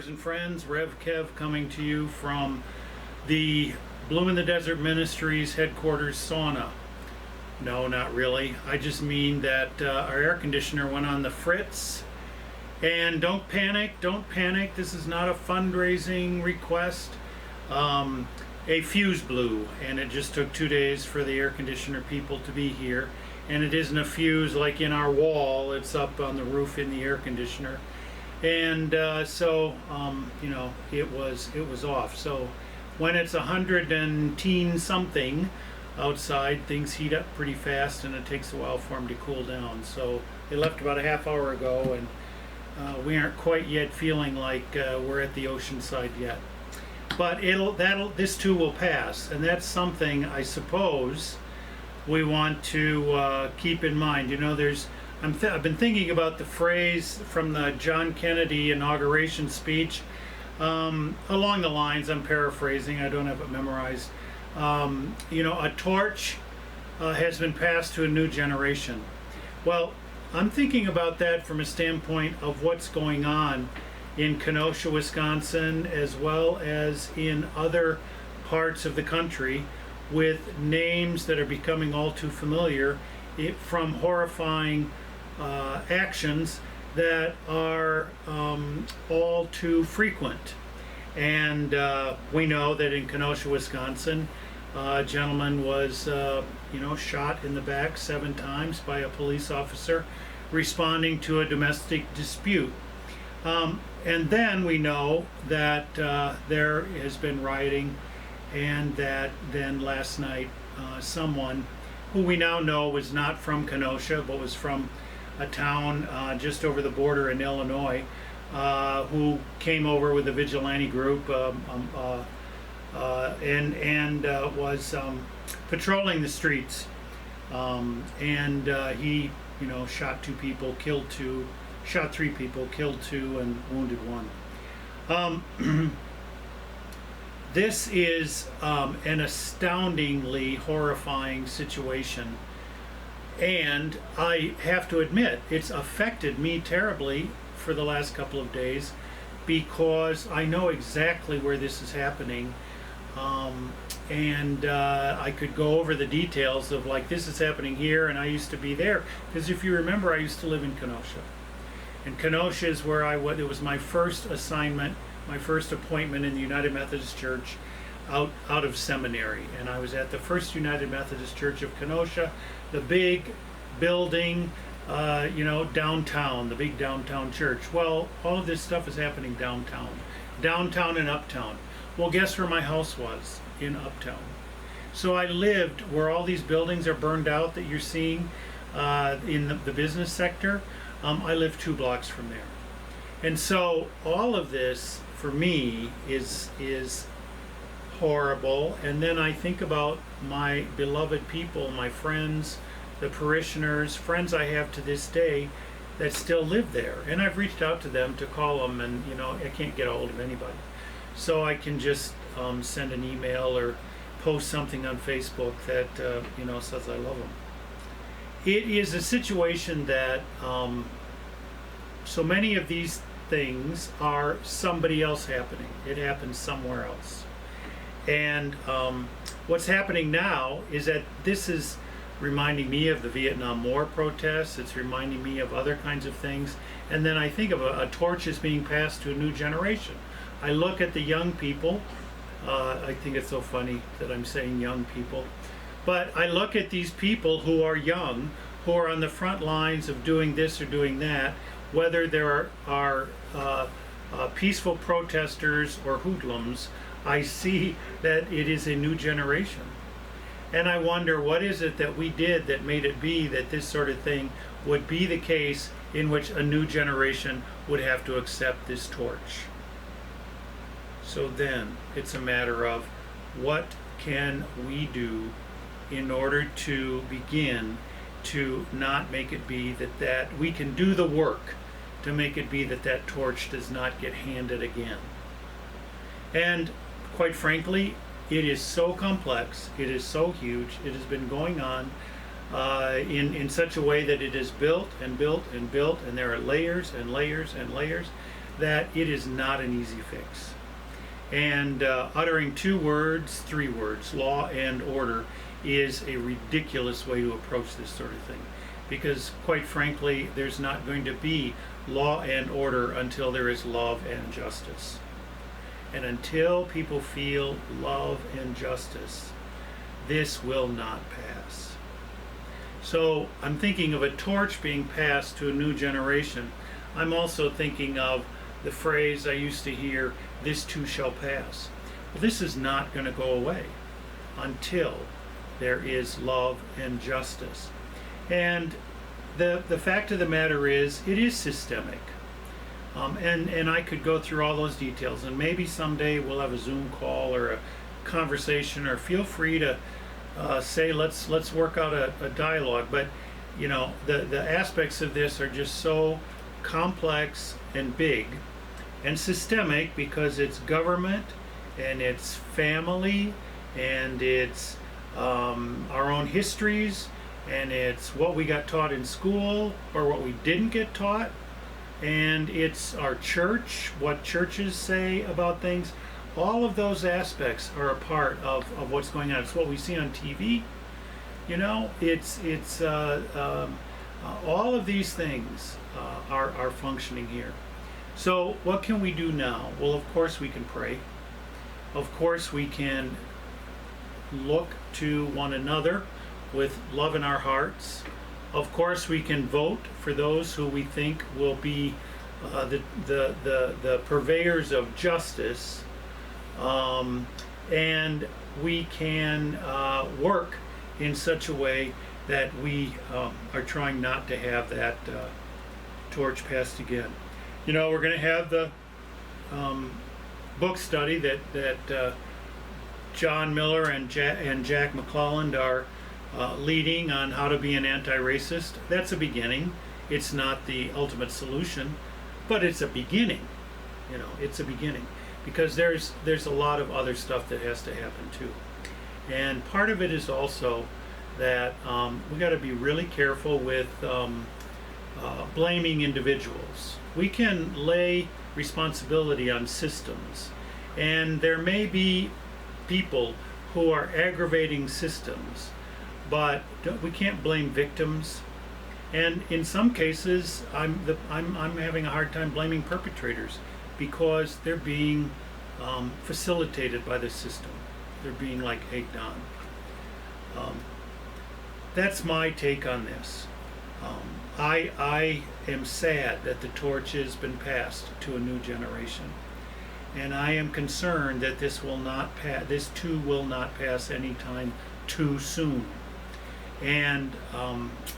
viewers and friends, Rev Kev coming to you from the Bloom in the Desert Ministries headquarters sauna. No, not really. I just mean that our air conditioner went on the fritz. And don't panic, don't panic. This is not a fundraising request. A fuse blew, and it just took 2 days for the air conditioner people to be here. And it isn't a fuse like in our wall, it's up on the roof in the air conditioner. And so it was off. So when it's 100 and teen something outside, things heat up pretty fast, and it takes a while for them to cool down. So they left about a half hour ago, and we aren't quite yet feeling like we're at the ocean side yet. But this too will pass, and that's something I suppose we want to keep in mind. You know, I've been thinking about the phrase from the John Kennedy inauguration speech, along the lines, I'm paraphrasing, I don't have it memorized. A torch has been passed to a new generation. Well, I'm thinking about that from a standpoint of what's going on in Kenosha, Wisconsin, as well as in other parts of the country, with names that are becoming all too familiar from horrifying actions that are all too frequent. And we know that in Kenosha, Wisconsin, a gentleman was shot in the back 7 times by a police officer responding to a domestic dispute. And then we know that there has been rioting, and that then last night someone who we now know was not from Kenosha but was from a town just over the border in Illinois, who came over with a vigilante group and was patrolling the streets, and he shot 2 people, killed 2, shot 3 people, killed 2, and wounded 1. This is an astoundingly horrifying situation, and I have to admit it's affected me terribly for the last couple of days, because I know exactly where this is happening, and I could go over the details of, like, this is happening here and I used to be there, because if you remember, I used to live in Kenosha, and Kenosha is where it was my first assignment, my first appointment in the United Methodist Church out of seminary. And I was at the First United Methodist Church of Kenosha, the big building, downtown, the big downtown church. Well, all of this stuff is happening downtown and uptown. Well, guess where my house was? In uptown. So I lived where all these buildings are burned out that you're seeing in the business sector. I live 2 blocks from there. And so all of this for me is horrible. And then I think about my beloved people, my friends, the parishioners, friends I have to this day that still live there. And I've reached out to them to call them, and I can't get a hold of anybody. So I can just send an email or post something on Facebook that says I love them. It is a situation that so many of these things are somebody else happening. It happens somewhere else. And what's happening now is that this is reminding me of the Vietnam War protests. It's reminding me of other kinds of things. And then I think of a torch is being passed to a new generation. I look at the young people. I think it's so funny that I'm saying young people. But I look at these people who are young, who are on the front lines of doing this or doing that, whether there are peaceful protesters or hoodlums. I see that it is a new generation. And I wonder, what is it that we did that made it be that this sort of thing would be the case, in which a new generation would have to accept this torch? So then it's a matter of, what can we do in order to begin to not make it be that we can do the work to make it be that torch does not get handed again. And quite frankly, it is so complex, it is so huge, it has been going on in such a way that it is built and built and built, and there are layers and layers and layers, that it is not an easy fix. And uttering 2 words, 3 words, law and order, is a ridiculous way to approach this sort of thing. Because quite frankly, there's not going to be law and order until there is love and justice. And until people feel love and justice, this will not pass. So I'm thinking of a torch being passed to a new generation. I'm also thinking of the phrase I used to hear, "This too shall pass." Well, this is not going to go away until there is love and justice. And the fact of the matter is, it is systemic. And I could go through all those details, and maybe someday we'll have a Zoom call or a conversation, or feel free to say, let's work out a dialogue. But you know, the aspects of this are just so complex and big and systemic, because it's government and it's family and it's our own histories, and it's what we got taught in school or what we didn't get taught, and it's our church, what churches say about things. All of those aspects are a part of what's going on. It's what we see on TV. You know, it's all of these things are functioning here. So what can we do now? Well, of course we can pray. Of course we can look to one another with love in our hearts. Of course we can vote for those who we think will be the purveyors of justice. And we can work in such a way that we are trying not to have that torch passed again. You know, we're going to have the book study that John Miller and Jack McClelland are leading on how to be an anti-racist. That's a beginning. It's not the ultimate solution, but it's a beginning. You know, it's a beginning, because there's a lot of other stuff that has to happen too. And part of it is also that we got to be really careful with blaming individuals. We can lay responsibility on systems, and there may be people who are aggravating systems, but we can't blame victims. And in some cases, I'm having a hard time blaming perpetrators, because they're being facilitated by the system. They're being like egged on. That's my take on this. I am sad that the torch has been passed to a new generation, and I am concerned that this too will not pass anytime too soon. And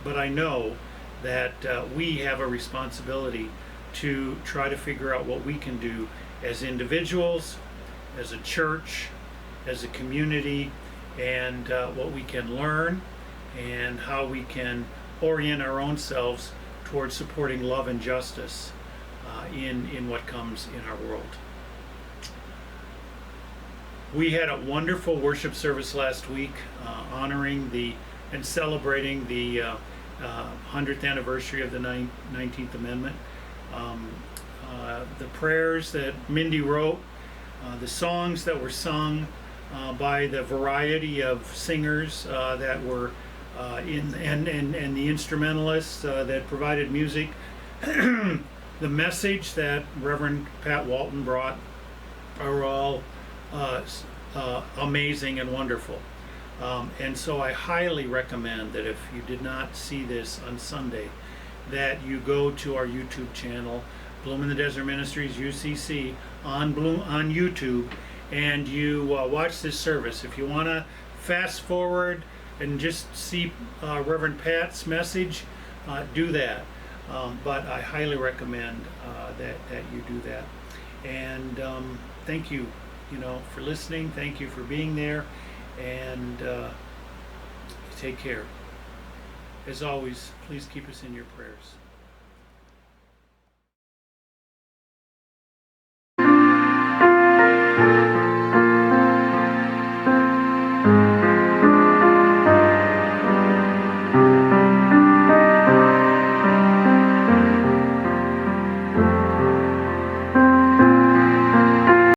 but I know that we have a responsibility to try to figure out what we can do as individuals, as a church, as a community, and what we can learn, and how we can orient our own selves towards supporting love and justice in what comes in our world. We had a wonderful worship service last week, honoring and celebrating the 100th anniversary of the 19th Amendment. The prayers that Mindy wrote, the songs that were sung by the variety of singers that were and the instrumentalists that provided music, the message that Reverend Pat Walton brought are all amazing and wonderful. And so I highly recommend that if you did not see this on Sunday, that you go to our YouTube channel, Bloom in the Desert Ministries UCC, on YouTube, and you watch this service. If you want to fast forward and just see Reverend Pat's message, do that. But I highly recommend that you do that. And thank you, for listening. Thank you for being there, and take care. As always, please keep us in your prayers.